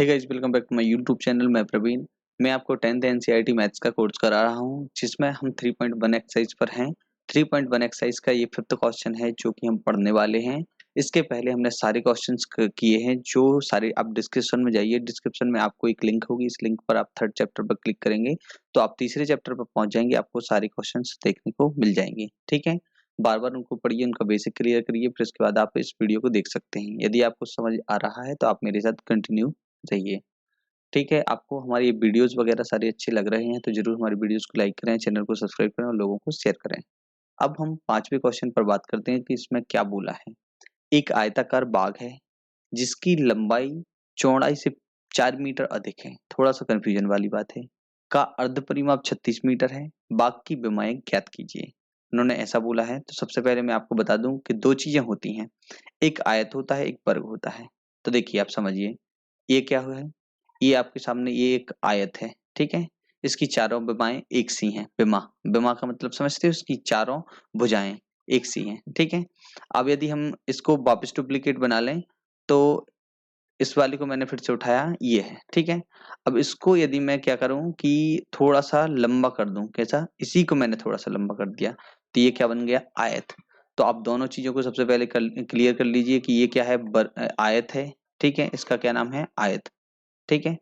Hey guys, welcome back to my YouTube channel. मैं प्रवीण। मैं आपको 10th एनसीईआरटी मैथ्स का कोर्स करा रहा हूं, जिसमें हम 3.1 एक्सरसाइज पर हैं। 3.1 एक्सरसाइज का ये 5th क्वेश्चन है जो कि हम पढ़ने वाले हैं। इसके पहले हमने सारे क्वेश्चंस किए हैं, जो सारे आप डिस्क्रिप्शन में जाइए। डिस्क्रिप्शन में आपको एक लिंक होगी, इस लिंक पर आप 3rd चैप्टर पर क्लिक करेंगे तो आप तीसरे चैप्टर पर पहुंच जाएंगे। आपको सारे क्वेश्चन देखने को मिल जाएंगे। ठीक है, बार बार उनको पढ़िए, उनका बेसिक क्लियर करिए, फिर उसके बाद आप इस वीडियो को देख सकते हैं। यदि आपको समझ आ रहा है तो आप मेरे साथ कंटिन्यू रहिए। ठीक है, आपको हमारी ये वीडियोस वगैरह सारे अच्छे लग रहे हैं तो जरूर हमारी वीडियोस को लाइक करें, चैनल को सब्सक्राइब करें और लोगों को शेयर करें। अब हम 5वें क्वेश्चन पर बात करते हैं कि इसमें क्या बोला है। एक आयताकार बाग है जिसकी लंबाई चौड़ाई से 4 मीटर अधिक है। थोड़ा सा कंफ्यूजन वाली बात है। का अर्ध परिमाप 36 मीटर है। बाग की विमाएं ज्ञात कीजिए। उन्होंने ऐसा बोला है। तो सबसे पहले मैं आपको बता दूं कि दो चीजें होती हैं, एक आयत होता है, एक वर्ग होता है। तो देखिए, आप समझिए, ये क्या हुआ है। ये आपके सामने ये एक आयत है, ठीक है। इसकी चारों विमाएं एक सी हैं। विमा, विमा का मतलब समझते हो, इसकी चारों भुजाएं एक सी हैं, ठीक है। अब यदि हम इसको वापस डुप्लीकेट बना लें तो इस वाले को मैंने फिर से उठाया, ये है, ठीक है। अब इसको यदि मैं क्या करूं कि थोड़ा सा लंबा कर दूं, कैसा, इसी को मैंने थोड़ा सा लंबा कर दिया तो ये क्या बन गया, आयत। तो आप दोनों चीजों को सबसे पहले क्लियर कर लीजिए कि ये क्या है, आयत है, ठीक है। इसका क्या नाम है, आयत, ठीक है।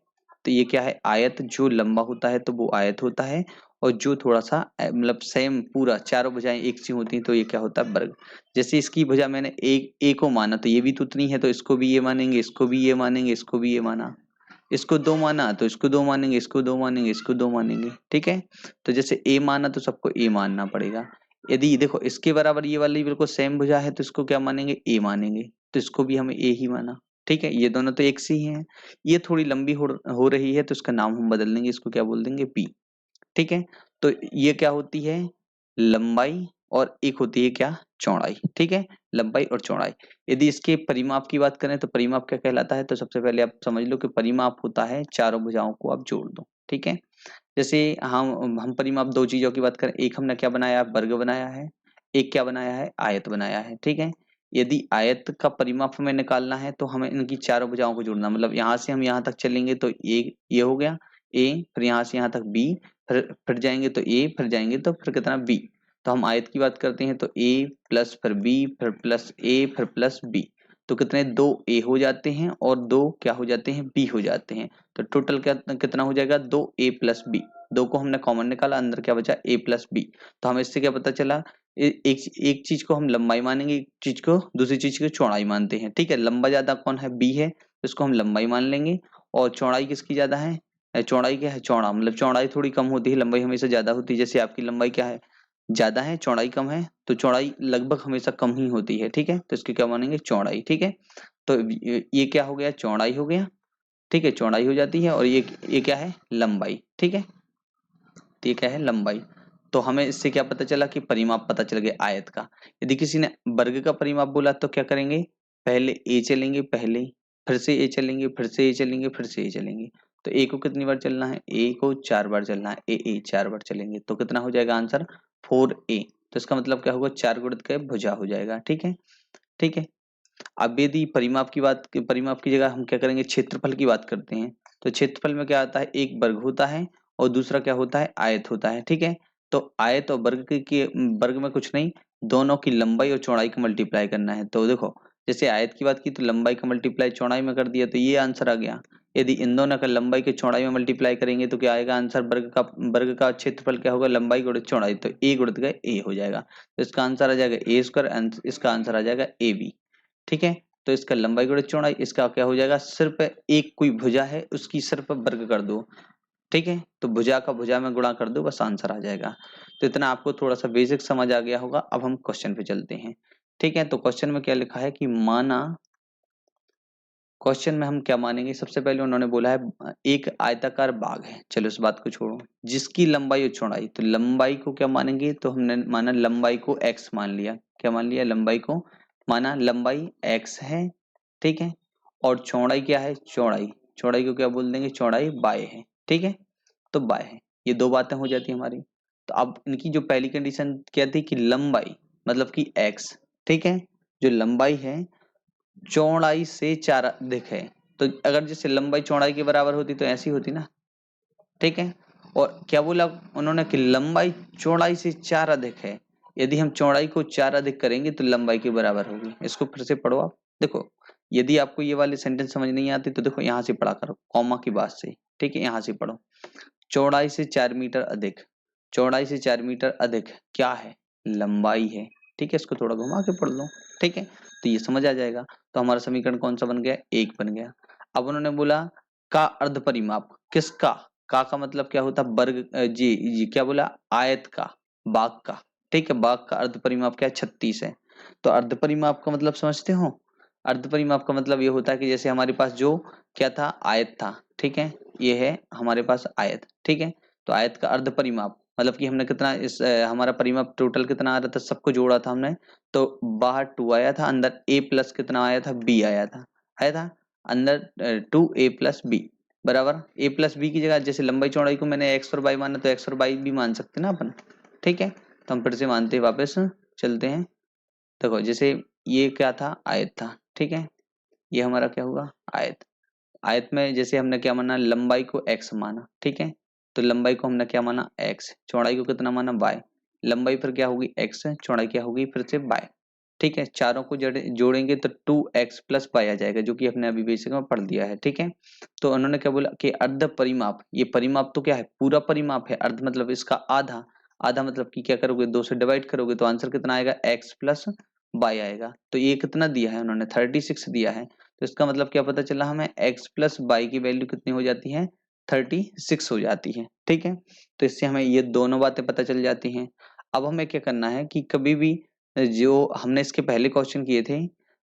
तो ये क्या है, आयत। जो लंबा होता है तो वो आयत होता है, और जो थोड़ा सा मतलब सेम पूरा चारों भुजाएं एक सी होती हैं तो ये क्या होता है, वर्ग। जैसे इसकी भुजा मैंने एक ए को माना तो ये भी तो उतनी है, तो इसको भी ये मानेंगे, इसको भी ये मानेंगे, इसको भी ये माना। इसको दो माना तो इसको दो मानेंगे, इसको दो मानेंगे, इसको दो मानेंगे, ठीक है। तो जैसे ए माना तो सबको ए मानना पड़ेगा। यदि देखो इसके बराबर ये वाली बिल्कुल सेम भुजा है तो इसको क्या मानेंगे, ए मानेंगे। तो इसको भी हमें ए ही माना, ठीक है। ये दोनों तो एक सी ही हैं। ये थोड़ी लंबी हो रही है तो इसका नाम हम बदल देंगे, इसको क्या बोल देंगे, बी, ठीक है। तो ये क्या होती है, लंबाई, और एक होती है क्या, चौड़ाई, ठीक है। लंबाई और चौड़ाई। यदि इसके परिमाप की बात करें तो परिमाप क्या कहलाता है, तो सबसे पहले आप समझ लो कि परिमाप होता है चारों भुजाओं को आप जोड़ दो, ठीक है। जैसे हम परिमाप दो चीजों की बात करें, एक हमने क्या बनाया, वर्ग बनाया है, एक क्या बनाया है, आयत बनाया है, ठीक है। यदि आयत का परिमाप हमें निकालना है तो हमें इनकी चारों भुजाओं को जोड़ना, मतलब यहाँ से हम यहाँ तक चलेंगे तो ये हो गया ए, फिर यहाँ से यहाँ तक बी, फिर जाएंगे तो ए, फिर जाएंगे तो फिर कितना, बी। तो हम आयत की बात करते हैं तो ए प्लस फिर बी फिर प्लस ए फिर प्लस बी। तो कितने, दो ए हो जाते हैं और दो क्या हो जाते हैं, बी हो जाते हैं। तो टोटल क्या कितना हो जाएगा, दो ए प्लस बी। दो को हमने कॉमन निकाला, अंदर क्या बचा, ए प्लस बी। तो हमें इससे क्या पता चला, एक चीज को हम लंबाई मानेंगे, एक चीज को, दूसरी चीज को चौड़ाई मानते हैं, ठीक है। लंबा ज्यादा कौन है, बी है, तो इसको हम लंबाई मान लेंगे। और चौड़ाई किसकी ज्यादा है, चौड़ाई क्या है, चौड़ा, मतलब चौड़ाई थोड़ी कम होती है, लंबाई हमेशा ज्यादा होती है। जैसे आपकी लंबाई क्या है, ज्यादा है, चौड़ाई कम है, तो चौड़ाई लगभग हमेशा कम ही होती है, ठीक है। तो इसकी क्या मानेंगे, चौड़ाई, ठीक है। तो ये क्या हो गया, चौड़ाई हो गया, ठीक है, चौड़ाई हो जाती है। और ये क्या है, लंबाई, ठीक है। तो ये क्या है, लंबाई। तो हमें इससे क्या पता चला कि परिमाप पता चल गया आयत का। यदि किसी ने वर्ग का परिमाप बोला तो क्या करेंगे, पहले ए चलेंगे, पहले फिर से ए चलेंगे, फिर से ए चलेंगे, फिर से ए चलेंगे। तो ए को कितनी बार चलना है, ए को 4 बार चलना है, ए 4 बार चलेंगे तो कितना हो जाएगा आंसर, 4a। तो इसका मतलब क्या होगा, 4 गुणित के भुजा हो जाएगा, ठीक है, ठीक है। अब यदि परिमाप की जगह हम क्या करेंगे, क्षेत्रफल की बात करते हैं। तो क्षेत्रफल में क्या आता है, एक वर्ग होता है और दूसरा क्या होता है, आयत होता है, ठीक है। तो आयत और वर्ग के वर्ग में कुछ नहीं, दोनों की लंबाई और चौड़ाई का मल्टीप्लाई करना है। तो देखो, जैसे आयत की बात की तो लंबाई का मल्टीप्लाई चौड़ाई में कर दिया तो ये आंसर आ गया। यदि इन दोनों का लंबाई के चौड़ाई में मल्टीप्लाई करेंगे तो क्या आएगा आंसर, वर्ग का क्षेत्रफल क्या होगा, लंबाई गुणित चौड़ाई, तो ए गुणित का ए हो जाएगा। तो इसका आंसर आ जाएगा ए स्क्वायर, इसका आंसर आ जाएगा ए बी, ठीक है। तो इसका लंबाई गुणित चौड़ाई, इसका क्या हो जाएगा, सिर्फ एक कोई भुजा है उसकी सिर्फ वर्ग कर दो, ठीक है। तो भुजा का भुजा में गुणा कर दो, बस आंसर आ जाएगा। तो इतना आपको थोड़ा सा बेसिक समझ आ गया होगा। अब हम क्वेश्चन पे चलते हैं, ठीक है। तो क्वेश्चन में क्या लिखा है कि माना, क्वेश्चन में हम क्या मानेंगे, सबसे पहले उन्होंने बोला है एक आयताकार बाग है, चलो इस बात को छोड़ो, जिसकी लंबाई और चौड़ाई, तो लंबाई को क्या मानेंगे, तो हमने माना लंबाई को x मान लिया, क्या मान लिया, लंबाई को माना, लंबाई x है, ठीक है। और चौड़ाई क्या है, चौड़ाई, चौड़ाई को क्या बोल देंगे, चौड़ाई y है, ठीक है। तो y है, ये दो बातें हो जाती है हमारी। तो अब इनकी जो पहली कंडीशन क्या थी कि लंबाई मतलब कि x, ठीक है, जो लंबाई है चौड़ाई से 4 अधिक है, तो अगर जैसे लंबाई चौड़ाई के बराबर होती तो ऐसी होती ना, ठीक है। और क्या बोला उन्होंने कि लंबाई चौड़ाई से 4 अधिक है, यदि हम चौड़ाई को 4 अधिक करेंगे तो लंबाई के बराबर होगी। इसको फिर से पढ़ो आप। देखो यदि आपको ये वाले सेंटेंस समझ नहीं आती तो देखो यहाँ से पढ़ा करो, कॉमा की बात से, ठीक है। यहाँ से पढ़ो, चौड़ाई से 4 मीटर अधिक, चौड़ाई से 4 मीटर अधिक क्या है, लंबाई है, ठीक है। इसको थोड़ा घुमा के पढ़ लो, ठीक है, तो ये समझ आ जाएगा। तो हमारा समीकरण कौन सा बन गया, 1 बन गया। अब उन्होंने बोला का अर्ध परिमाप, किसका, का मतलब क्या होता है, वर्ग, जी क्या बोला, आयत का, बाग का, ठीक है। बाग का अर्ध परिमाप क्या है, 36 है। तो अर्ध परिमाप का मतलब समझते हो, अर्ध परिमाप का मतलब ये होता है कि जैसे हमारे पास जो क्या था, आयत था, ठीक है, ये है हमारे पास आयत, ठीक है। तो आयत का अर्ध परिमाप मतलब कि हमने कितना इस हमारा परिमाप टोटल कितना आ रहा था, सबको जोड़ा था हमने, तो बाहर 2 आया था, अंदर a प्लस कितना आया था, b आया था अंदर 2a+b बराबर। a प्लस बी की जगह जैसे लंबाई चौड़ाई को मैंने x और y माना तो x और y भी मान सकते ना अपन, ठीक है। तो हम फिर से मानते हैं, वापस चलते हैं। देखो जैसे ये क्या था, आयत था, ठीक है, ये हमारा क्या हुआ, आयत। आयत में जैसे हमने क्या माना, लंबाई को x माना, ठीक है। तो लंबाई को हमने क्या माना, x, चौड़ाई को कितना माना, y, लंबाई फिर क्या होगी x, चौड़ाई क्या होगी फिर से y, ठीक है। चारों को जोड़ेंगे तो 2x+y आ जाएगा, जो कि हमने अभी बेसिक में पढ़ दिया है, ठीक है। तो उन्होंने क्या बोला कि अर्ध परिमाप, ये परिमाप तो क्या है, पूरा परिमाप है, अर्ध मतलब इसका आधा, आधा मतलब कि क्या करोगे, 2 से डिवाइड करोगे तो आंसर कितना आएगा, x+y आएगा। तो ये कितना दिया है उन्होंने, 36 दिया है। तो इसका मतलब क्या पता चला हमें, x+y की वैल्यू कितनी हो जाती है, 36 हो जाती है, ठीक है। तो इससे हमें ये दोनों बातें पता चल जाती हैं। अब हमें क्या करना है कि कभी भी जो हमने इसके पहले क्वेश्चन किए थे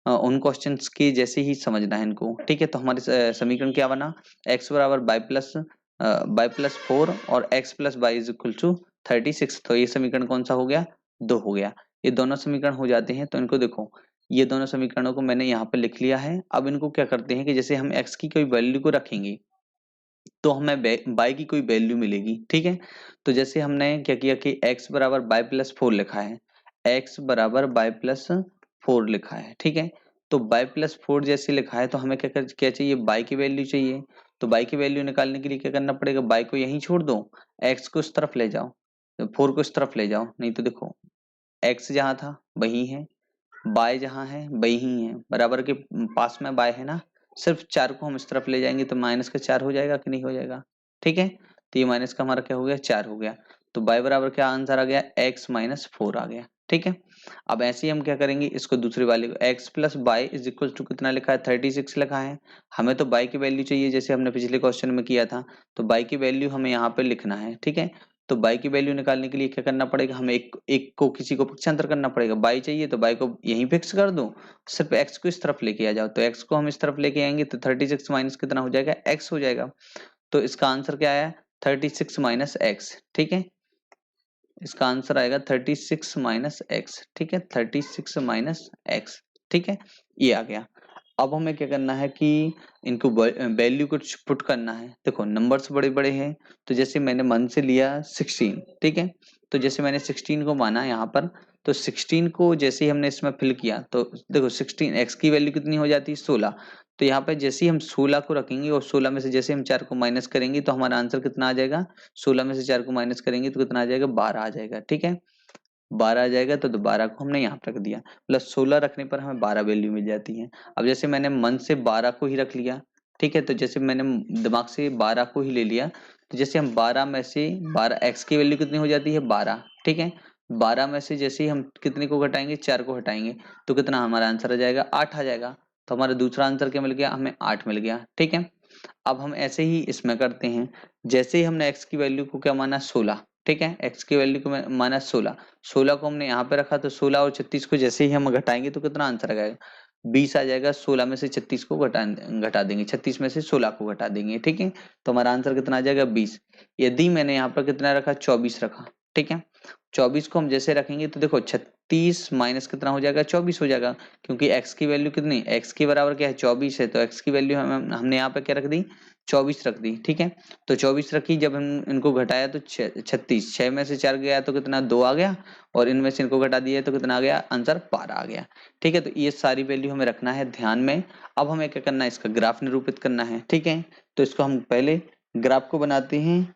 उन क्वेश्चंस के जैसे ही समझना है इनको, ठीक है। तो हमारे समीकरण क्या बना, x बराबर y+4 और x+y=36। तो ये समीकरण कौन सा हो गया, 2 हो गया। ये दोनों समीकरण हो जाते हैं तो इनको देखो, ये दोनों समीकरणों को मैंने यहाँ पर लिख लिया है। अब इनको क्या करते हैं कि जैसे हम x की कोई वैल्यू को रखेंगे तो हमें y की कोई वैल्यू मिलेगी, ठीक है। तो जैसे हमने क्या किया कि x बराबर y+4 लिखा है, x बराबर y+4 लिखा है, ठीक है। तो y+4 जैसे लिखा है तो हमें क्या चाहिए, y की वैल्यू चाहिए। तो y की वैल्यू निकालने के लिए क्या करना पड़ेगा, y को यहीं छोड़ दो, x को इस तरफ ले जाओ, 4 को इस तरफ ले जाओ, नहीं तो देखो x जहाँ था वही है, y जहाँ है वही है, बराबर के पास में y है ना, सिर्फ 4 को हम इस तरफ ले जाएंगे तो माइनस का 4 हो जाएगा कि नहीं हो जाएगा, ठीक है। तो ये माइनस का हमारा क्या हो गया, 4 हो गया। तो y बराबर क्या आंसर आ गया, x-4 आ गया, ठीक है। अब ऐसे ही हम क्या करेंगे, इसको दूसरी वाले को x+y= कितना लिखा है, 36 लिखा है। हमें तो y की वैल्यू चाहिए जैसे हमने पिछले क्वेश्चन में किया था, तो y की वैल्यू हमें यहाँ पे लिखना है, ठीक है। तो y की वैल्यू निकालने के लिए क्या करना पड़ेगा, हमें एक को किसी को पक्षांतर करना पड़ेगा। y चाहिए तो y को यहीं फिक्स कर दो, सिर्फ x को इस तरफ लेके आ जाओ। तो x को हम इस तरफ लेके आएंगे तो 36 माइनस कितना हो जाएगा, x हो जाएगा। तो इसका आंसर क्या आया, 36 माइनस एक्स, ठीक है। इसका आंसर आएगा 36 माइनस एक्स, ठीक है, 36 माइनस एक्स, ठीक है, ये आ गया। अब हमें क्या करना है कि इनको वैल्यू कुछ पुट करना है। देखो नंबर्स बड़े बड़े हैं, तो जैसे मैंने मन से लिया 16, ठीक है। तो जैसे मैंने 16 को माना यहाँ पर, तो 16 को जैसे ही हमने इसमें फिल किया तो देखो 16 एक्स की वैल्यू कितनी हो जाती है, 16। तो यहाँ पे जैसे ही हम 16 को रखेंगे और 16 में से जैसे हम 4 को माइनस करेंगे तो हमारा आंसर कितना आ जाएगा, 16 में से 4 को माइनस करेंगे तो कितना आ जाएगा, 12 आ जाएगा, ठीक है। 12 आ जाएगा तो 12 को हमने यहाँ पे रख दिया, मतलब 16 रखने पर हमें 12 वैल्यू मिल जाती है। अब जैसे मैंने मन से 12 को ही रख लिया, ठीक है। तो जैसे मैंने दिमाग से 12 को ही ले लिया, तो जैसे हम 12 में से 12 एक्स की वैल्यू कितनी हो जाती है, 12, ठीक है। 12 में से जैसे ही हम कितने को घटाएंगे, 4 को हटाएंगे तो कितना हमारा आंसर आ जाएगा, 8 आ जाएगा। तो हमारा दूसरा आंसर क्या मिल गया, हमें 8 मिल गया, ठीक है। अब हम ऐसे ही इसमें करते हैं, जैसे ही हमने x की वैल्यू को क्या माना, 16, ठीक है। x की वैल्यू को माना 16, 16 को हमने यहाँ पे रखा तो 16 और 36 को जैसे ही हम घटाएंगे तो कितना आंसर आ जाएगा, 20 आ जाएगा। 16 में से 36 को घटा देंगे, 36 में से 16 को घटा देंगे, ठीक है। तो हमारा आंसर कितना आ जाएगा, 20। यदि मैंने यहाँ पर कितना रखा, 24 रखा, ठीक है। 24 को हम जैसे रखेंगे तो देखो 36 माइनस कितना हो जाएगा 24 हो जाएगा, क्योंकि x की वैल्यू कितनी, x के बराबर क्या है 24 है, तो x की वैल्यू हमने यहाँ पे क्या रख दी 24 रख दी। ठीक है, तो 24 रखी, जब हम इनको घटाया तो 36, 6 में से 4 गया तो कितना 2 आ गया, और इनमें से इनको घटा दिया तो कितना आ गया आंसर 12 आ गया। ठीक है, तो ये सारी वैल्यू हमें रखना है ध्यान में। अब हमें क्या करना है, इसका ग्राफ निरूपित करना है। ठीक है, तो इसको हम पहले ग्राफ को बनाते हैं।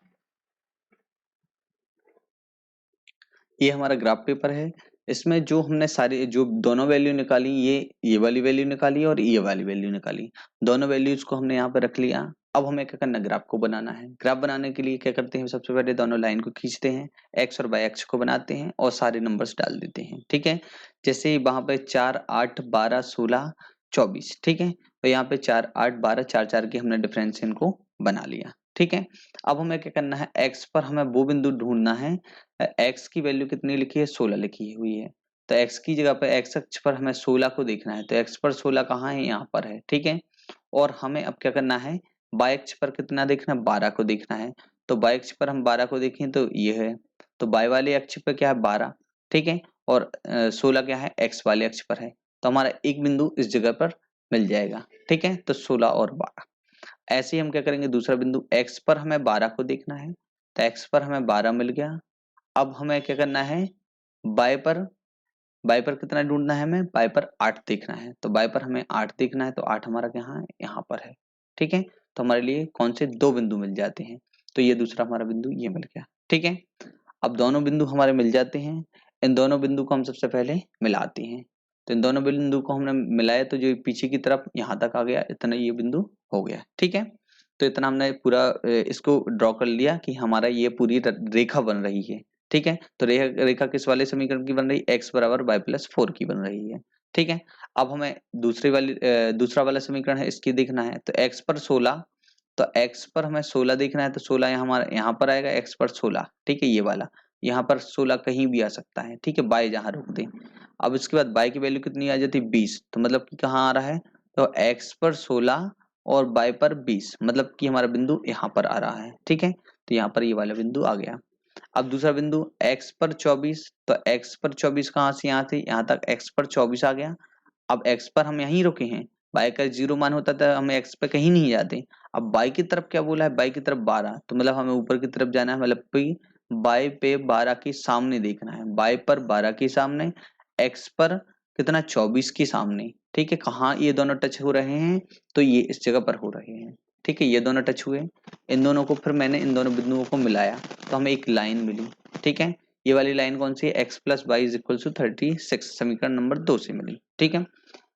ये हमारा ग्राफ पेपर है, इसमें जो हमने सारी जो दोनों वैल्यू निकाली, ये वाली वैल्यू निकाली और ये वाली वैल्यू निकाली, दोनों वैल्यूज को हमने यहाँ पे रख लिया। अब हमें क्या करना है, ग्राफ को बनाना है। ग्राफ बनाने के लिए क्या करते हैं, सबसे पहले दोनों लाइन को खींचते हैं, एक्स और वाई एक्स को बनाते हैं और सारे नंबर्स डाल देते हैं। ठीक है, जैसे वहां पे 4 8 12 16 24, ठीक है, तो यहाँ पे 4 8 12 4 4 के हमने डिफरेंस इनको बना लिया। ठीक है, अब हमें क्या करना है, एक्स पर हमें वो बिंदु ढूंढना है, x की वैल्यू कितनी लिखी है 16 लिखी हुई है, तो x की जगह पर x अक्ष पर हमें 16 को देखना है, तो x पर 16 कहाँ है, यहाँ पर है। ठीक है, और हमें अब क्या करना है, y अक्ष पर कितना देखना है 12 को देखना है, तो y अक्ष पर हम 12 को देखें तो ये है, तो y वाले अक्ष पर क्या है 12। ठीक है, और 16 क्या है x वाले अक्ष पर है, तो हमारा एक बिंदु इस जगह पर मिल जाएगा। ठीक है, तो 16 और 12। ऐसे ही हम क्या करेंगे, दूसरा बिंदु x पर हमें 12 को देखना है, तो x पर हमें 12 मिल गया। अब हमें क्या करना है, बाय पर, बाय पर कितना ढूंढना है, हमें बाय पर 8 देखना है, तो बाय पर हमें 8 देखना है, तो 8 हमारा कहाँ है, यहाँ पर है। ठीक है, तो हमारे लिए कौन से दो बिंदु मिल जाते हैं, तो ये दूसरा हमारा बिंदु ये मिल गया। ठीक है, अब दोनों बिंदु हमारे मिल जाते हैं, इन दोनों बिंदु को हम सबसे पहले मिलाते हैं, तो इन दोनों बिंदु को हमने मिलाया तो जो पीछे की तरफ यहाँ तक आ गया, इतना ये बिंदु हो गया। ठीक है, तो इतना हमने पूरा इसको ड्रॉ कर लिया कि हमारा ये पूरी रेखा बन रही है। ठीक है, तो रेखा रेखा किस वाले समीकरण की बन रही है, x बराबर y प्लस 4 की बन रही है। ठीक है, अब हमें दूसरा वाला समीकरण है इसकी देखना है, तो x पर 16, तो x पर हमें 16 देखना है, तो 16 हमारा यहाँ पर आएगा x पर 16। ठीक है, ये वाला यहाँ पर 16 कहीं भी आ सकता है। ठीक है, बाय जहाँ रोक दे। अब इसके बाद बाय की वैल्यू कितनी आ जाती है 20, तो मतलब कि कहाँ आ रहा है, तो x पर 16 और बाय पर 20, मतलब कि हमारा बिंदु यहाँ पर आ रहा है। ठीक है, तो यहाँ पर ये वाला बिंदु आ गया। अब दूसरा बिंदु x पर 24, तो x पर 24 कहाँ से यहाँ थे, यहाँ तक x पर 24 आ गया। अब x पर हम यहीं रुके हैं, y का 0 मान होता था, हमें x पे कहीं नहीं जाते। अब y की तरफ क्या बोला है, y की तरफ 12, तो मतलब हमें ऊपर की तरफ जाना है, मतलब y पे 12 के सामने देखना है, y पर 12 के सामने, x पर कितना 24 के सामने। ठीक है, कहाँ ये दोनों टच हो रहे हैं, तो ये इस जगह पर हो रहे हैं। ठीक है, ये दोनों टच हुए, इन दोनों को फिर मैंने इन दोनों बिंदुओं को मिलाया तो हमें एक लाइन मिली। ठीक है, ये वाली लाइन कौन सी है, x plus y is equal to 36, समीकरण नंबर 2 से मिली। ठीक है,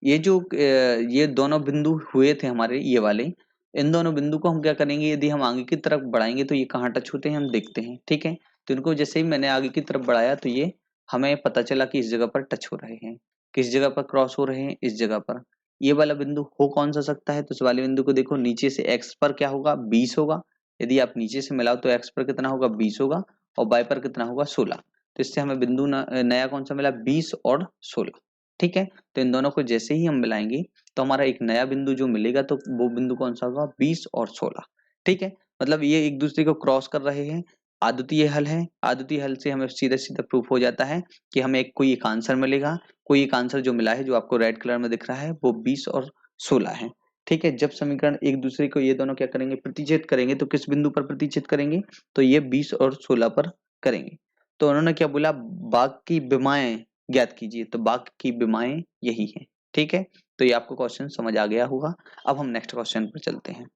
ये जो ये दोनों बिंदु हुए थे हमारे ये वाले, इन दोनों बिंदु को हम क्या करेंगे, यदि हम आगे की तरफ बढ़ाएंगे तो ये कहाँ टच होते हैं हम देखते हैं। ठीक है, तो इनको जैसे ही मैंने आगे की तरफ बढ़ाया तो ये हमें पता चला कि इस जगह पर टच हो रहे हैं। किस जगह पर क्रॉस हो रहे हैं, इस जगह पर। ये वाला बिंदु हो कौन सा सकता है, तो इस वाले बिंदु को देखो, नीचे से x पर क्या होगा 20 होगा, यदि आप नीचे से मिलाओ तो x पर कितना होगा 20 होगा, और y पर कितना होगा 16, तो इससे हमें बिंदु नया कौन सा मिला 20 और 16। ठीक है, तो इन दोनों को जैसे ही हम मिलाएंगे तो हमारा एक नया बिंदु जो मिलेगा, तो वो बिंदु कौन सा होगा 20 और 16। ठीक है, मतलब ये एक दूसरे को क्रॉस कर रहे हैं। आद्वितीय हल है, आद्वितीय हल से हमें सीधा सीधा प्रूफ हो जाता है कि हमें कोई एक आंसर मिलेगा। कोई एक आंसर जो मिला है, जो आपको रेड कलर में दिख रहा है, वो 20 और 16 है। ठीक है, जब समीकरण एक दूसरे को ये दोनों क्या करेंगे, प्रतिच्छेद करेंगे, तो किस बिंदु पर प्रतिच्छेद करेंगे, तो ये 20 और 16 पर करेंगे। तो उन्होंने क्या बोला, बाग की विमाएं ज्ञात कीजिए, तो बाग की विमाएं यही है। ठीक है, तो ये आपको क्वेश्चन समझ आ गया होगा। अब हम नेक्स्ट क्वेश्चन पर चलते हैं।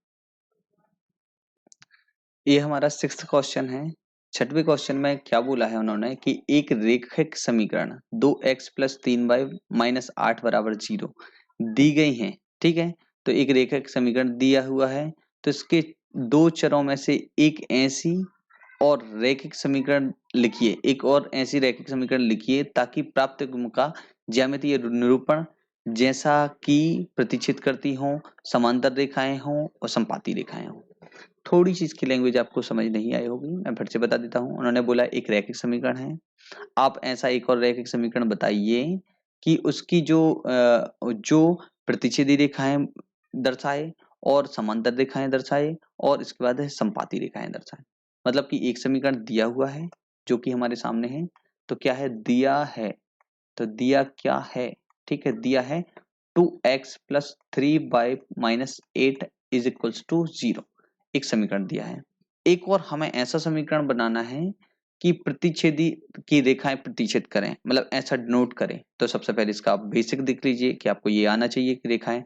ये हमारा 6th क्वेश्चन है। 6वें क्वेश्चन में क्या बोला है उन्होंने कि एक रेखिक समीकरण 2x प्लस 3y माइनस 8 बराबर 0 दी गई है। ठीक है, तो एक रेखिक समीकरण दिया हुआ है, तो इसके दो चरों में से एक ऐसी और रैखिक समीकरण लिखिए, एक और ऐसी रैखिक समीकरण लिखिए ताकि प्राप्त गुण का ज्यामितीय निरूपण जैसा कि प्रतिच्छेद करती हो, समांतर रेखाएं हों और संपाती रेखाएं हों। थोड़ी सी इसकी लैंग्वेज आपको समझ नहीं आई होगी, मैं फिर से बता देता हूँ। उन्होंने बोला एक रैखिक समीकरण है, आप ऐसा एक और रैखिक समीकरण बताइए कि उसकी जो प्रतिच्छेदी रेखाएं दर्शाए और समांतर रेखाएं दर्शाए और इसके बाद है संपाती रेखाएं दर्शाए। मतलब कि एक समीकरण दिया हुआ है जो कि हमारे सामने है, तो क्या है दिया है, तो दिया क्या है, ठीक है, दिया है 2x plus 3y-8 is equals to 0, एक समीकरण दिया है। एक और हमें ऐसा समीकरण बनाना है कि प्रतिच्छेदी की रेखाएं प्रतिच्छेद करें, मतलब ऐसा नोट करें। तो सबसे पहले इसका आप बेसिक देख लीजिए कि आपको ये आना चाहिए कि रेखाएं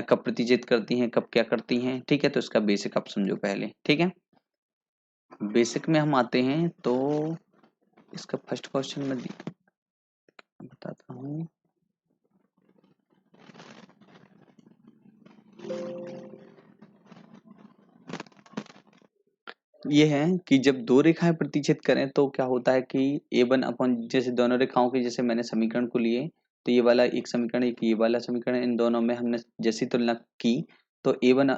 कब प्रतिच्छेद करती हैं, कब क्या करती हैं, ठीक है। तो इसका बेसिक आप समझो पहले, ठीक है। बेसिक में हम आते हैं तो इसका फर्स्ट क्वेश्चन में बताता हूँ। ये है कि जब दो रेखाएं प्रतिच्छेद करें तो क्या होता है कि a1 अपॉन, जैसे दोनों रेखाओं के जैसे मैंने समीकरण को लिए, तो ये वाला एक समीकरण, एक ये वाला समीकरण, इन दोनों में हमने जैसी तुलना की तो a1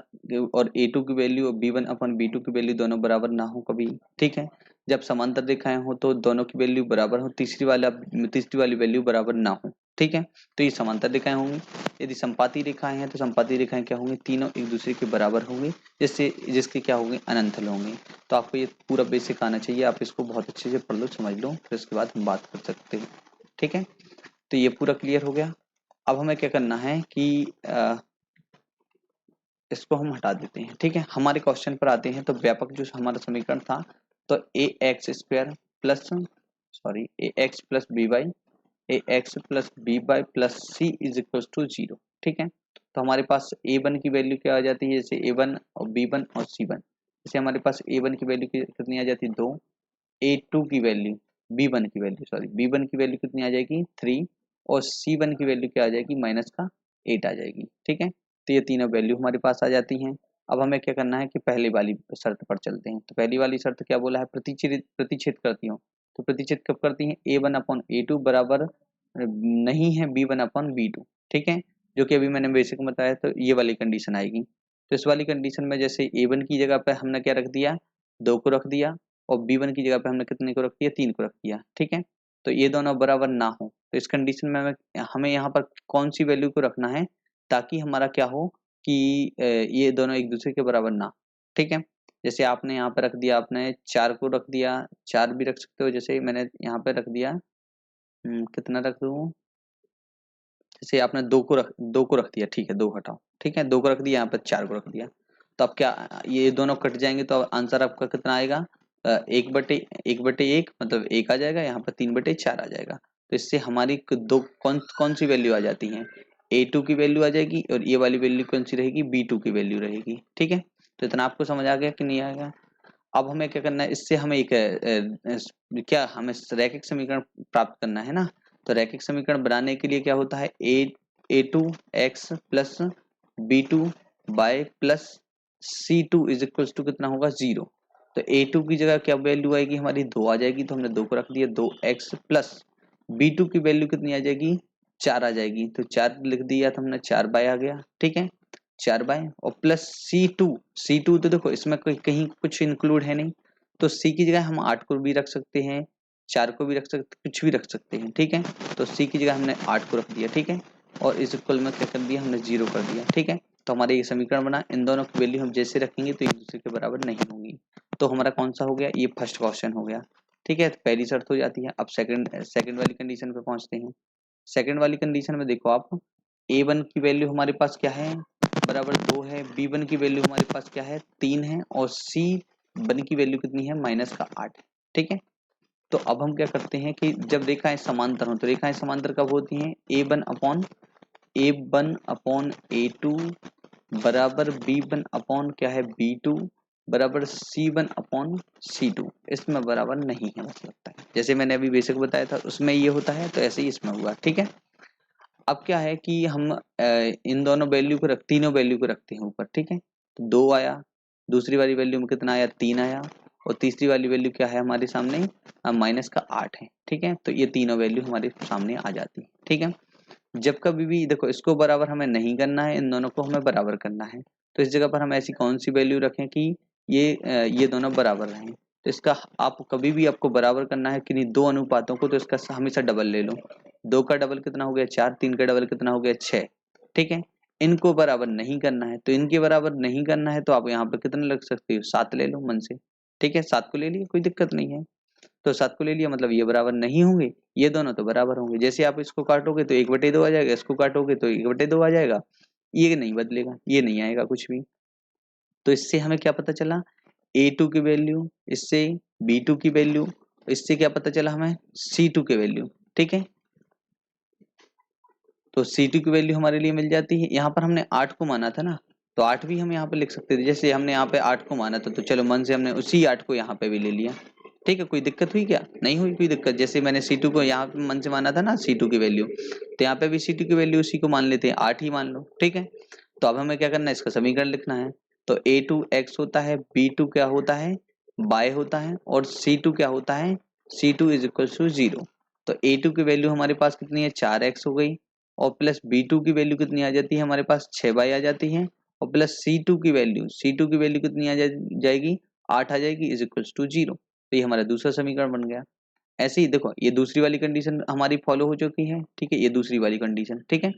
और a2 की वैल्यू और b1 अपॉन b2 की वैल्यू दोनों बराबर ना हो कभी, ठीक है। जब समांतर रेखाएं हो तो दोनों की वैल्यू बराबर हो, तीसरी वाली वैल्यू बराबर ना हो, ठीक है। तो ये समांतर रेखाएं होंगी। यदि संपाती रेखाएं हैं तो संपाती रेखाएं क्या होंगी, तीनों एक दूसरे के बराबर होंगी, जिसके क्या होंगे, अनंत होंगे। तो आपको ये पूरा बेसिक आना चाहिए, आप इसको बहुत अच्छे से पढ़ लो, समझ लो, फिर उसके बाद हम बात कर सकते हैं, ठीक है। तो ये पूरा क्लियर हो गया। अब हमें क्या करना है कि इसको हम हटा देते हैं, ठीक है। हमारे क्वेश्चन पर आते हैं। तो व्यापक जो हमारा समीकरण था, तो A X square plus A X plus B Y, A X plus B Y plus C is equal to 0, ठीक है। तो हमारे पास a1 की वैल्यू क्या आ जाती है, जैसे a1 और b1 और c1, जैसे हमारे पास a1 की वैल्यू कितनी आ जाती है 2, a2 की वैल्यू, b1 की वैल्यू कितनी आ जाएगी 3, और c1 की वैल्यू क्या आ जाएगी -8 आ जाएगी, ठीक है। तो ये तीनों वैल्यू हमारे पास आ जाती हैं। अब हमें क्या करना है कि पहली वाली शर्त पर चलते हैं। तो पहली वाली शर्त क्या बोला है, प्रतिच्छेद करती हूँ। तो प्रतिच्छेद कब करती हैं, a1 अपॉन a2 बराबर नहीं है b1 अपॉन b2, ठीक है, जो कि अभी मैंने बेसिक में बताया। तो ये वाली कंडीशन आएगी। तो इस वाली कंडीशन में जैसे a1 की जगह पे हमने क्या रख दिया, 2 को रख दिया, और b1 की जगह पे हमने कितने को रख दिया, 3 को रख दिया, ठीक है। तो ये दोनों बराबर ना हो तो इस कंडीशन में हमें यहाँ पर कौन सी वैल्यू को रखना है, ताकि हमारा क्या हो कि ये दोनों एक दूसरे के बराबर ना, ठीक है। जैसे आपने यहाँ पे रख दिया, आपने 4 को रख दिया, 4 भी रख सकते हो, जैसे मैंने यहाँ पे रख दिया, कितना रख दूँ, जैसे आपने 2 को रख दिया, ठीक है, 2 हटाओ, ठीक है, 2 को रख दिया, यहाँ पर 4 को रख दिया। तो अब क्या, ये दोनों कट जाएंगे तो आंसर आपका कितना आएगा, 1/1 मतलब 1 आ जाएगा, यहाँ पर 3/4 आ जाएगा। तो इससे हमारी दो कौन सी वैल्यू आ जाती है, a2 की वैल्यू आ जाएगी, और ये वाली वैल्यू कौन सी रहेगी, b2 की वैल्यू रहेगी, ठीक है। तो इतना आपको समझ आ गया कि नहीं आएगा। अब हमें क्या करना है, इससे हमें एक क्या हमें रैखिक समीकरण प्राप्त करना है ना। तो रैखिक समीकरण बनाने के लिए क्या होता है, a2 x plus b2 y plus c2 is equal to कितना होगा 0। तो a2 की जगह क्या वैल्यू आएगी हमारी, 2 आ जाएगी, तो हमने 2 को रख दिया, 2x प्लस b2 की वैल्यू कितनी आ जाएगी, 4 आ जाएगी, तो 4 लिख दिया, तो हमने 4 बाय आ गया, ठीक है, 4 बाय, और प्लस C2 तो देखो इसमें कहीं कुछ इंक्लूड है नहीं, तो C की जगह हम 8 को भी रख सकते हैं, 4 को भी रख सकते, कुछ भी रख सकते हैं, ठीक है। तो C की जगह हमने 8 को रख दिया, ठीक है, और इस इक्वल में क्या कर दिया, हमने 0 कर दिया, ठीक है। तो हमारे ये समीकरण बना, इन दोनों की वैल्यू हम जैसे रखेंगे तो एक दूसरे के बराबर नहीं होंगी। तो हमारा कौन सा हो गया, ये फर्स्ट क्वेश्चन हो गया, ठीक है। तो पहली शर्त हो जाती है। अब सेकंड वाली कंडीशन पे पहुंचते हैं। सेकंड वाली कंडीशन में देखो आप, a1 की वैल्यू हमारे पास क्या है, बराबर 2 है, b1 की वैल्यू हमारे पास क्या है, 3 है, और c1 की वैल्यू कितनी है, -8 है, ठीक है। तो अब हम क्या करते हैं कि जब रेखाएं समांतर हो, तो रेखाएं समांतर कब होती हैं, a1 अपॉन a2 बराबर b1 अपॉन क्या है, b2 बराबर c1 अपॉन c2, इसमें बराबर नहीं है, मतलब लगता है जैसे मैंने अभी बेसिक बताया था उसमें ये होता है, तो ऐसे ही इसमें हुआ, ठीक है। अब क्या है कि हम इन दोनों वैल्यू को तीनों वैल्यू को रखते हैं ऊपर, ठीक है। तो 2 आया, दूसरी वाली वैल्यू में कितना आया, 3 आया, और तीसरी वाली वैल्यू क्या है हमारे सामने, -8 है, ठीक है। तो ये तीनों वैल्यू हमारे सामने आ जाती है, ठीक है। जब कभी भी देखो इसको बराबर हमें नहीं करना है, इन दोनों को हमें बराबर करना है, तो इस जगह पर हम ऐसी कौन सी वैल्यू रखें कि ये दोनों बराबर रहें। तो इसका आप कभी भी आपको बराबर करना है कि नहीं, दो अनुपातों को, तो इसका हमेशा डबल ले लो। 2 का डबल कितना हो गया 4, 3 का डबल कितना हो गया 6, ठीक है। इनको बराबर नहीं करना है, तो इनके बराबर नहीं करना है तो आप यहाँ पे कितना लग सकते हो, 7 ले लो मन से, ठीक है, 7 को ले लिए, कोई दिक्कत नहीं है। तो 7 को ले लिया, मतलब ये बराबर नहीं होंगे, ये दोनों तो बराबर होंगे। जैसे आप इसको काटोगे तो 1/2 आ जाएगा, इसको काटोगे तो 1/2 आ जाएगा, ये नहीं बदलेगा, ये नहीं आएगा कुछ भी। तो इससे हमें क्या पता चला, A2 की वैल्यू, इससे B2 की वैल्यू, इससे क्या पता चला हमें, C2 की वैल्यू। ठीक है, तो C2 की वैल्यू हमारे लिए मिल जाती है। यहाँ पर हमने 8 को माना था ना, तो 8 भी हम यहाँ पे लिख सकते थे। जैसे हमने यहाँ पे 8 को माना था, तो चलो मन से हमने उसी 8 को यहाँ पे भी ले लिया। ठीक है, कोई दिक्कत हुई क्या, नहीं हुई कोई दिक्कत। जैसे मैंने C2 को यहाँ पे मन से माना था ना, C2 की वैल्यू, तो यहाँ पे भी C2 की वैल्यू उसी को मान लेते हैं, 8 ही मान लो। ठीक है, तो अब हमें क्या करना है, इसका समीकरण लिखना है। तो A2 x होता है, B2 क्या होता है, y होता है, और C2 क्या होता है, C2 इज इक्वल टू 0। तो A2 की वैल्यू हमारे पास कितनी है, 4x हो गई, और प्लस B2 की वैल्यू कितनी आ जाती है हमारे पास, 6y आ जाती है, और प्लस C2 की वैल्यू कितनी आ जाएगी, 8 आ जाएगी, इज इक्वल टू 0। तो ये हमारा दूसरा समीकरण बन गया। ऐसे ही देखो, ये दूसरी वाली कंडीशन हमारी फॉलो हो चुकी है। ठीक है, ये दूसरी वाली कंडीशन। ठीक है,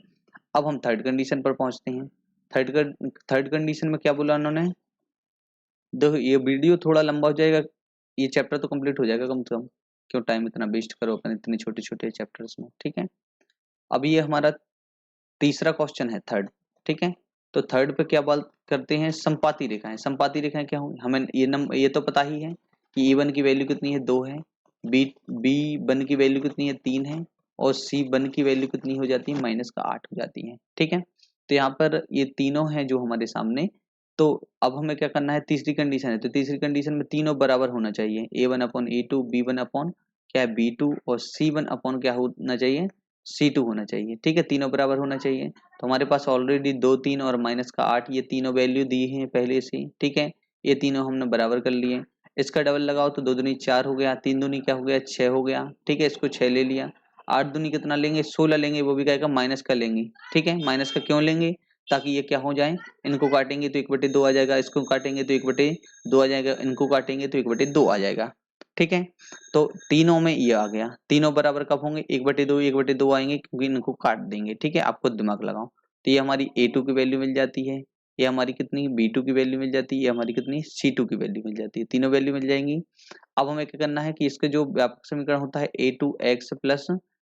अब हम थर्ड कंडीशन पर पहुंचते हैं। थर्ड कंडीशन में क्या बोला उन्होंने, देखो ये वीडियो थोड़ा लंबा हो जाएगा, ये चैप्टर तो कंप्लीट हो जाएगा कम से कम, क्यों टाइम इतना वेस्ट करो अपन इतने छोटे छोटे चैप्टर्स में। ठीक है, अब ये हमारा तीसरा क्वेश्चन है, थर्ड। ठीक है, तो थर्ड पे क्या बात करते हैं, संपाती रेखाएं। संपाती रेखाएं क्या होंगी, हमें ये तो पता ही है कि E1 की वैल्यू कितनी है, 2 है, B1 की वैल्यू कितनी है, 3 है, और C1 की वैल्यू कितनी हो जाती है, -8 हो जाती है। ठीक है, तो यहाँ पर ये तीनों हैं जो हमारे सामने। तो अब हमें क्या करना है, तीसरी कंडीशन है, तो तीसरी कंडीशन में तीनों बराबर होना चाहिए, A1/A2, B1 अपॉन क्या है B2, और C1 अपॉन क्या होना चाहिए, C2 होना चाहिए। ठीक है, तीनों बराबर होना चाहिए। तो हमारे पास ऑलरेडी 2, 3 और -8 ये तीनों वैल्यू दी है पहले से। ठीक है, ये तीनों हमने बराबर कर लिए। इसका डबल लगाओ तो 2 दूनी 4 हो गया, 3 दूनी क्या हो गया, 6 हो गया। ठीक है, इसको 6 ले लिया। 8 दूनी कितना लेंगे, 16 लेंगे, वो भी क्या माइनस का लेंगे। ठीक है, माइनस का क्यों लेंगे, ताकि ये क्या हो जाए, इनको काटेंगे तो 1/2 आ जाएगा, इसको काटेंगे तो 1/2 आ जाएगा, इनको काटेंगे तो 1/2 आ जाएगा। ठीक है, तो तीनों में ये आ गया, तीनों बराबर कब होंगे, 1/2 आएंगे, क्योंकि इनको काट देंगे। ठीक है, आपको दिमाग लगाओ। तो ये हमारी A2 की वैल्यू मिल जाती है, ये हमारी कितनी B2 की वैल्यू मिल जाती है, ये हमारी कितनी C2 की वैल्यू मिल जाती है, तीनों वैल्यू मिल जाएंगी। अब हमें क्या करना है कि इसका जो व्यापक समीकरण होता है, A2x plus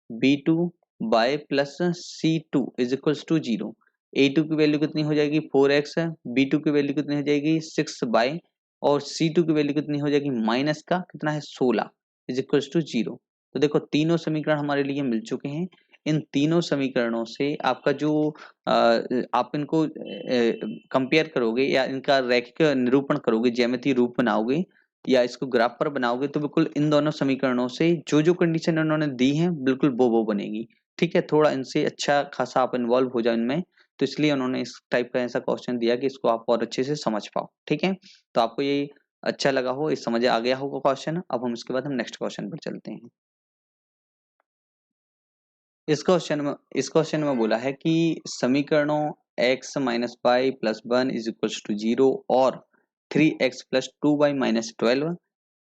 B2y plus C2 is equal to 0। A2 की वैल्यू कितनी हो जाएगी, 4x, B2 की वैल्यू कितनी हो जाएगी, 6y, और C2 की वैल्यू कितनी हो जाएगी, माइनस का कितना है, 16 इज इक्वल टू 0। तो देखो तीनों समीकरण हमारे लिए मिल चुके हैं। इन तीनों समीकरणों से आपका जो आप इनको कंपेयर करोगे या इनका रैखिक निरूपण करोगे, ज्यामितीय रूप बनाओगे या इसको ग्राफ पर बनाओगे, तो बिल्कुल इन दोनों समीकरणों से जो जो कंडीशन उन्होंने दी है बिल्कुल वो बनेगी। ठीक है, थोड़ा इनसे अच्छा खासा आप इन्वॉल्व हो जाओ इनमें, तो इसलिए उन्होंने इस टाइप का ऐसा क्वेश्चन दिया कि इसको आप और अच्छे से समझ पाओ। ठीक है, तो आपको ये अच्छा लगा हो, इस समझ आ गया होगा क्वेश्चन। अब हम इसके बाद हम नेक्स्ट क्वेश्चन पर चलते हैं। इस क्वेश्चन में बोला है कि समीकरणों x minus y plus 1 is equal to 0 और 3x plus 2y minus 12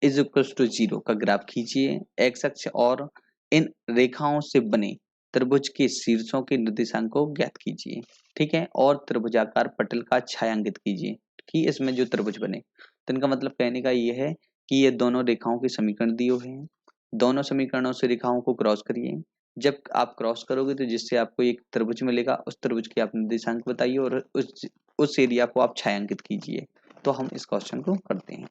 is equal to 0 का ग्राफ खींचिए। x अक्ष और इन रेखाओं से बने त्रिभुज के शीर्षों के निर्देशांक को ज्ञात कीजिए। ठीक है, और त्रिभुजाकार पटल का छायांकित कीजिए कि इसमें जो त्रिभुज बने। तो इनका मतलब कहने का ये है कि ये दोनों रेखाओं के समीकरण दिए हुए हैं, दोनों समीकरणों से रेखाओं को क्रॉस करिए। जब आप क्रॉस करोगे तो जिससे आपको एक त्रिभुज मिलेगा, उस त्रिभुज के आप निर्देशांक बताइए और उस एरिया को आप छायांकित कीजिए। तो हम इस क्वेश्चन को करते हैं।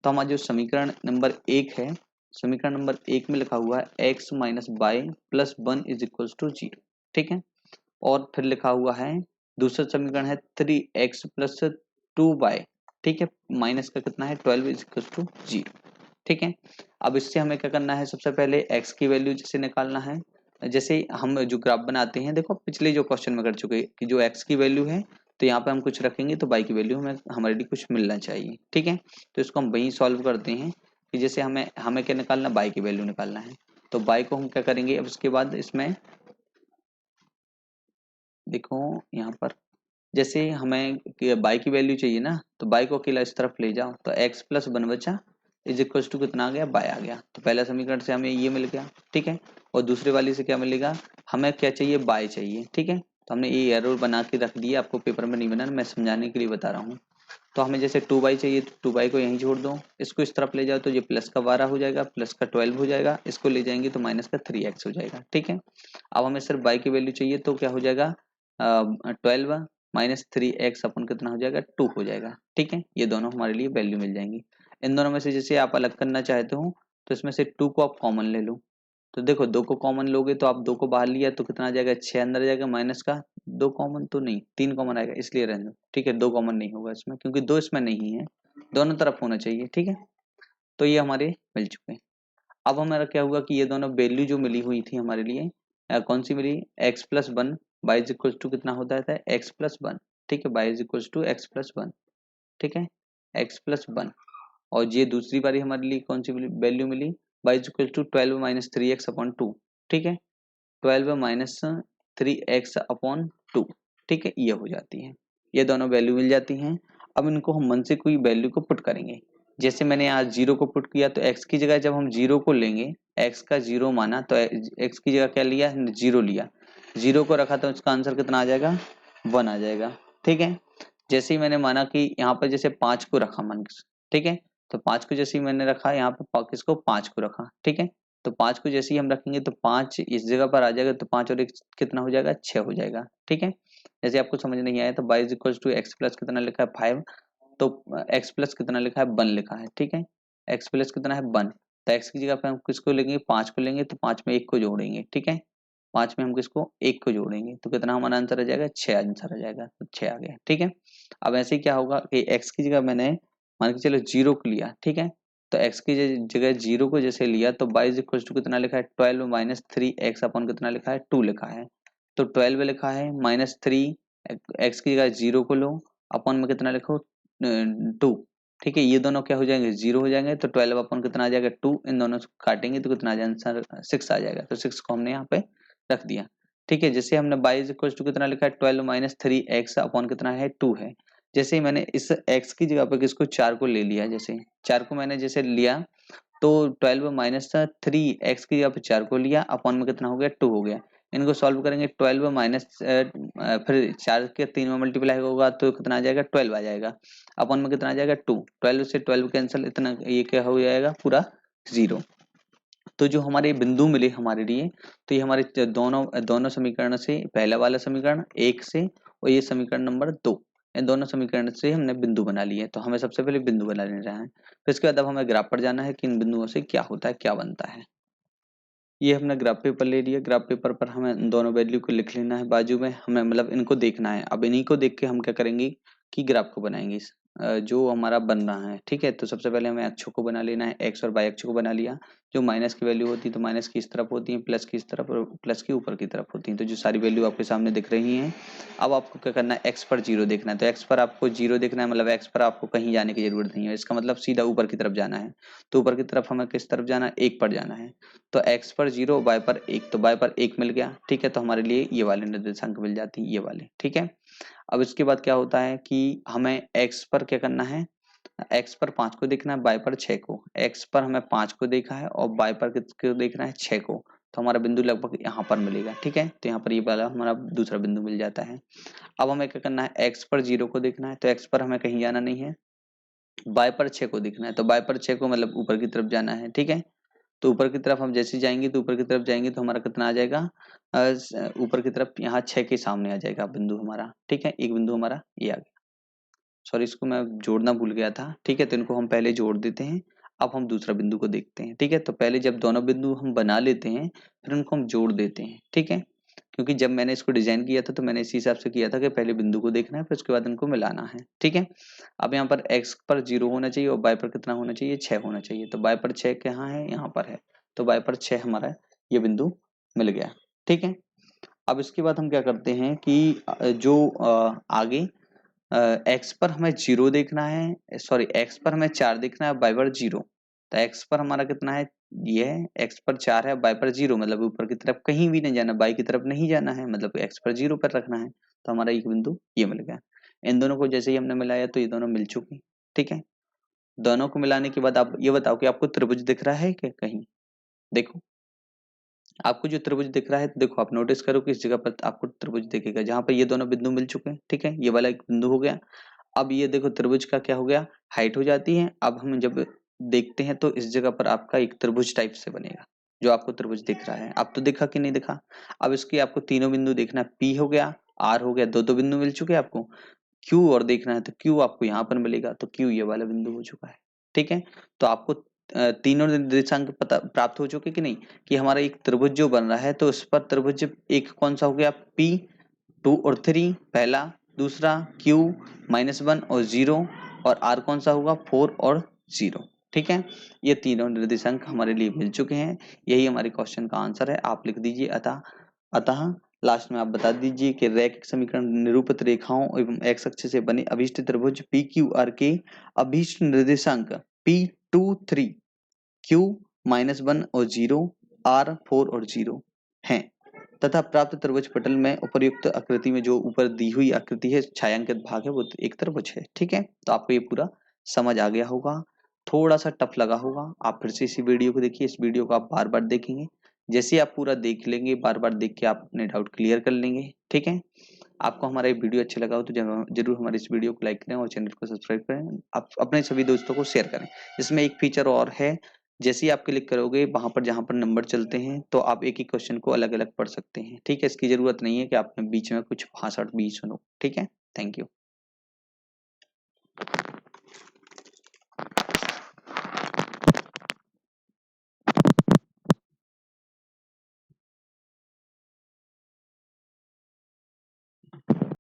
तो हमारा जो समीकरण नंबर 1 है, समीकरण नंबर 1 में लिखा हुआ है x minus y plus 1 is equal to 0। ठीक है, और फिर लिखा हुआ है दूसरा समीकरण है 3x प्लस 2y। ठीक है, माइनस का कितना है, 12 इज इक्वल टू 0। ठीक है, अब इससे हमें क्या करना है, सबसे पहले x की वैल्यू जैसे निकालना है। जैसे हम जो ग्राफ बनाते हैं, देखो पिछले जो क्वेश्चन में कर चुके कि जो x की वैल्यू है, तो यहाँ पे हम कुछ रखेंगे तो y की वैल्यू हमें हमारे लिए कुछ मिलना चाहिए। ठीक है, तो इसको हम वही सॉल्व करते हैं कि जैसे हमें हमें क्या निकालना, y की वैल्यू निकालना है। तो y को हम क्या करेंगे, अब उसके बाद इसमें देखो यहाँ पर जैसे हमें y की वैल्यू चाहिए ना, तो y को अकेला इस तरफ ले जाओ तो x प्लस 1 बचा इज इक्वल टू कितना आ गया, y आ गया। तो पहला समीकरण से हमें ये मिल गया। ठीक है, और दूसरे वाली से क्या मिलेगा, हमें क्या चाहिए, y चाहिए। ठीक है, तो हमने ये एरर बना के रख दिया, आपको पेपर में नहीं बनाना, मैं समझाने के लिए बता रहा हूँ। तो हमें जैसे 2y चाहिए तो 2y को यहीं जोड़ दो, इसको इस तरफ ले जाओ तो ये प्लस का 12 हो जाएगा, प्लस का 12 हो जाएगा, इसको ले जाएंगे तो माइनस का 3x हो जाएगा। ठीक है, अब हमें सिर्फ y की वैल्यू चाहिए तो क्या हो जाएगा 12 माइनस 3x अपन कितना हो जाएगा 2 हो जाएगा। ठीक है, ये दोनों हमारे लिए वैल्यू मिल जाएंगी। इन दोनों में से जैसे आप अलग करना चाहते हो तो इसमें से 2 को आप कॉमन ले लो, तो देखो 2 को कॉमन लोगे तो आप 2 को बाहर लिया तो कितना आ जाएगा 6 अंदर आ जाएगा, माइनस का 2 कॉमन तो नहीं 3 कॉमन आएगा इसलिए रहने दो। ठीक है, 2 कॉमन नहीं होगा इसमें क्योंकि 2 इसमें नहीं है, दोनों तरफ होना चाहिए। ठीक है, तो ये हमारे मिल चुके हैं। अब हमारा क्या हुआ कि ये दोनों वैल्यू जो मिली हुई थी हमारे लिए कौन सी मिली, x plus one y is equal to कितना होता है x प्लस वन। ठीक है, y is equal to x plus one. ठीक है, x प्लस वन। और ये दूसरी बारी हमारे लिए कौन सी वैल्यू मिली, Y is equal to 12 minus 3x upon 2। ठीक है, 12 माइनस 3x अपॉन 2। ठीक है, ये हो जाती है, ये दोनों वैल्यू मिल जाती हैं। अब इनको हम मन से कोई वैल्यू को पुट करेंगे, जैसे मैंने आज 0 को पुट किया तो x की जगह जब हम 0 को लेंगे, x का 0 माना तो x की जगह क्या लिया 0 लिया, 0 को रखा तो इसका आंसर कितना आ जाएगा 1 आ जाएगा। ठीक है, जैसे ही मैंने माना कि यहाँ पर जैसे 5 को रखा मन, ठीक है, तो 5 को जैसे ही मैंने रखा यहाँ पे किसको 5 को रखा। ठीक है, तो 5 को जैसे ही हम रखेंगे तो 5 इस जगह पर आ जाएगा तो 5 और 1 कितना हो जाएगा 6 हो जाएगा। ठीक है, जैसे आपको समझ नहीं आया तो y is equal to x plus कितना लिखा है 5, तो x प्लस कितना लिखा है 1 लिखा है। ठीक है, x प्लस कितना है 1, तो x की जगह पे हम किसको लेंगे 5 को लेंगे, तो 5 में 1 को जोड़ेंगे। ठीक है, 5 में हम किसको 1 को जोड़ेंगे तो कितना हमारा आंसर आ जाएगा 6 आंसर आ जाएगा, तो 6 आ गया। ठीक है, अब ऐसे ही क्या होगा कि x की जगह मैंने मान के चलो 0 को लिया। ठीक है, तो x की जगह 0 को जैसे लिया तो y इज इक्वल टू कितना लिखा है 12 माइनस 3x अपन कितना लिखा है 2 लिखा है, तो 12 लिखा है माइनस 3, x की जगह 0 को लो अपन में कितना लिखो 2। ठीक है, ये दोनों क्या हो जाएंगे 0 हो जाएंगे, तो 12 अपन कितना आ जाएगा 2, इन दोनों को काटेंगे तो कितना आ जाएगा आंसर 6 आ जाएगा, तो 6 को हमने यहाँ पे रख दिया। ठीक है, जैसे हमने y इज इक्वल टू कितना लिखा है 12 माइनस 3x अपन कितना है 2 है, जैसे ही मैंने इस x की जगह पे किसको 4 को ले लिया, जैसे 4 को मैंने जैसे लिया तो 12 माइनस 3x की जगह पे 4 को लिया अपॉन में कितना हो गया 2 हो गया। इनको सॉल्व करेंगे 12 माइनस फिर 4 के 3 में मल्टीप्लाई होगा तो कितना आ जाएगा 12 आ जाएगा, अपॉन में कितना आ जाएगा 2, 12 से 12 कैंसिल, इतना ये क्या हो जाएगा पूरा 0। तो जो हमारे बिंदु मिले हमारे लिए, तो ये हमारे दोनों दोनों समीकरण से पहला वाला समीकरण 1 से और ये समीकरण नंबर 2, इन दोनों समीकरण से हमने बिंदु बना लिए। तो हमें सबसे पहले बिंदु बना लेना है, फिर इसके बाद अब हमें ग्राफ पर जाना है कि इन बिंदुओं से क्या होता है क्या बनता है। ये हमने ग्राफ पेपर ले लिया, ग्राफ पेपर पर हमें इन दोनों वैल्यू को लिख लेना है बाजू में, हमें मतलब इनको देखना है। अब इन्हीं को देख के हम क्या करेंगे कि ग्राफ को बनाएंगे जो हमारा बन रहा है। ठीक है, तो सबसे पहले हमें अक्षों को बना लेना है, एक्स और वाई अक्षों को बना लिया। जो माइनस की वैल्यू होती है तो माइनस की इस तरफ होती है, प्लस की इस तरफ और प्लस की ऊपर की तरफ होती है। तो जो सारी वैल्यू आपके सामने दिख रही हैं, अब आपको क्या करना है एक्स पर 0 देखना है। तो एक्स पर आपको 0 देखना है, मतलब एक्स पर आपको कहीं जाने की जरूरत नहीं है, इसका मतलब सीधा ऊपर की तरफ जाना है। तो ऊपर की तरफ हमें किस तरफ जाना है 1 पर जाना है, तो x पर 0 y पर 1, तो y पर 1 मिल गया। ठीक है, तो हमारे लिए ये वाले निर्देशांक मिल जाती है, ये वाले। ठीक है, अब इसके बाद क्या होता है कि हमें x पर क्या करना है, x पर 5 को देखना है, y पर 6 को। x पर हमें 5 को देखा है और y पर किसको देखना है 6 को, तो हमारा बिंदु लगभग यहाँ पर मिलेगा। ठीक है, तो यहाँ पर ये वाला हमारा दूसरा बिंदु मिल जाता है। अब हमें क्या करना है x पर 0 को देखना है, तो x पर हमें कहीं जाना नहीं है, y पर 6 को देखना है, तो y पर 6 को मतलब ऊपर की तरफ जाना है। ठीक है, तो ऊपर की तरफ हम जैसे जाएंगे तो ऊपर की तरफ जाएंगे तो हमारा कितना आ जाएगा ऊपर की तरफ यहाँ 6 के सामने आ जाएगा बिंदु हमारा। ठीक है, एक बिंदु हमारा ये आ गया, सॉरी इसको मैं जोड़ना भूल गया था। ठीक है, तो इनको हम पहले जोड़ देते हैं, अब हम दूसरा बिंदु को देखते हैं। ठीक है, तो पहले जब दोनों बिंदु हम बना लेते हैं फिर उनको हम जोड़ देते हैं। ठीक है, क्योंकि जब मैंने इसको डिजाइन किया था तो मैंने इसी हिसाब से किया था कि पहले बिंदु को देखना है फिर उसके बाद इनको मिलाना है। ठीक है, अब यहाँ पर x पर 0 होना चाहिए और y पर कितना होना चाहिए 6 होना चाहिए, तो y पर 6 कहाँ है यहाँ पर है, तो y पर 6 हमारा ये बिंदु मिल गया। ठीक है, अब इसके बाद हम क्या करते हैं कि जो आगे x पर हमें 0 देखना है, सॉरी x पर हमें 4 देखना है, y पर 0, तो x पर हमारा कितना है ये है, x पर 4 है, y पर 0, मतलब ऊपर की तरफ कहीं भी नहीं जाना, y की तरफ नहीं जाना है, मतलब x पर 0 पर रखना है। तो हमारा एक बिंदु ये मिल गया। इन दोनों को जैसे ही हमने मिलाया तो ये दोनों मिल चुके। ठीक है, दोनों को मिलाने के बाद आप ये बताओ कि आपको त्रिभुज दिख रहा है क्या कहीं, देखो आपको जो त्रिभुज दिख रहा है तो देखो आप नोटिस करो कि इस जगह पर आपको त्रिभुज दिखेगा जहां पर ये दोनों बिंदु मिल चुके हैं। ठीक है, ये वाला एक बिंदु हो गया। अब ये देखो त्रिभुज का क्या हो गया, हाइट हो जाती है। अब हम जब देखते हैं तो इस जगह पर आपका एक त्रिभुज टाइप से बनेगा, जो आपको त्रिभुज दिख रहा है। अब तो दिखा कि नहीं दिखा। अब इसकी आपको तीनों बिंदु देखना है, पी हो गया, आर हो गया, दो बिंदु मिल चुके आपको। क्यू और देखना है तो क्यू आपको यहाँ पर मिलेगा, तो क्यू ये वाला बिंदु हो चुका है। ठीक है, तो आपको तीनों निर्देशांक पता प्राप्त हो चुके कि नहीं, कि हमारा एक त्रिभुज जो बन रहा है तो उस पर त्रिभुज एक कौन सा हो गया, पी 2 और 3 पहला, दूसरा Q -1 और 0, और R कौन सा होगा, 4 और 0। ठीक है, ये तीनों निर्देशांक हमारे लिए मिल चुके हैं। यही हमारे क्वेश्चन का आंसर है। आप लिख दीजिए अतः अतः लास्ट में आप बता दीजिए कि रैखिक समीकरण निरूपित रेखाओं एवं एक्स अक्ष से बने अभीष्ट त्रिभुज PQR के अभीष्ट निर्देशांक P2 3 Q -1 और 0, R 4 और 0 हैं तथा प्राप्त त्रिभुज पटल में उपर्युक्त आकृति में जो ऊपर दी हुई आकृति है, छायांकित भाग है, वो एक त्रिभुज है। ठीक है, तो आपको ये पूरा समझ आ गया होगा। थोड़ा सा टफ लगा होगा, आप फिर से इसी वीडियो को देखिए। इस वीडियो को आप बार बार देखेंगे, जैसे आप पूरा देख लेंगे, बार बार देख के आप अपने डाउट क्लियर कर लेंगे। ठीक है, आपको हमारा ये वीडियो अच्छा लगा हो तो जरूर हमारे इस वीडियो को लाइक करें और चैनल को सब्सक्राइब करें। आप अपने सभी दोस्तों को शेयर करें। इसमें एक फीचर और है, जैसे ही आप क्लिक करोगे वहां पर जहां पर नंबर चलते हैं तो आप एक ही क्वेश्चन को अलग अलग पढ़ सकते हैं। ठीक है, इसकी जरूरत नहीं है कि आपने बीच में कुछ भाषण भी सुनो। ठीक है, थैंक यू।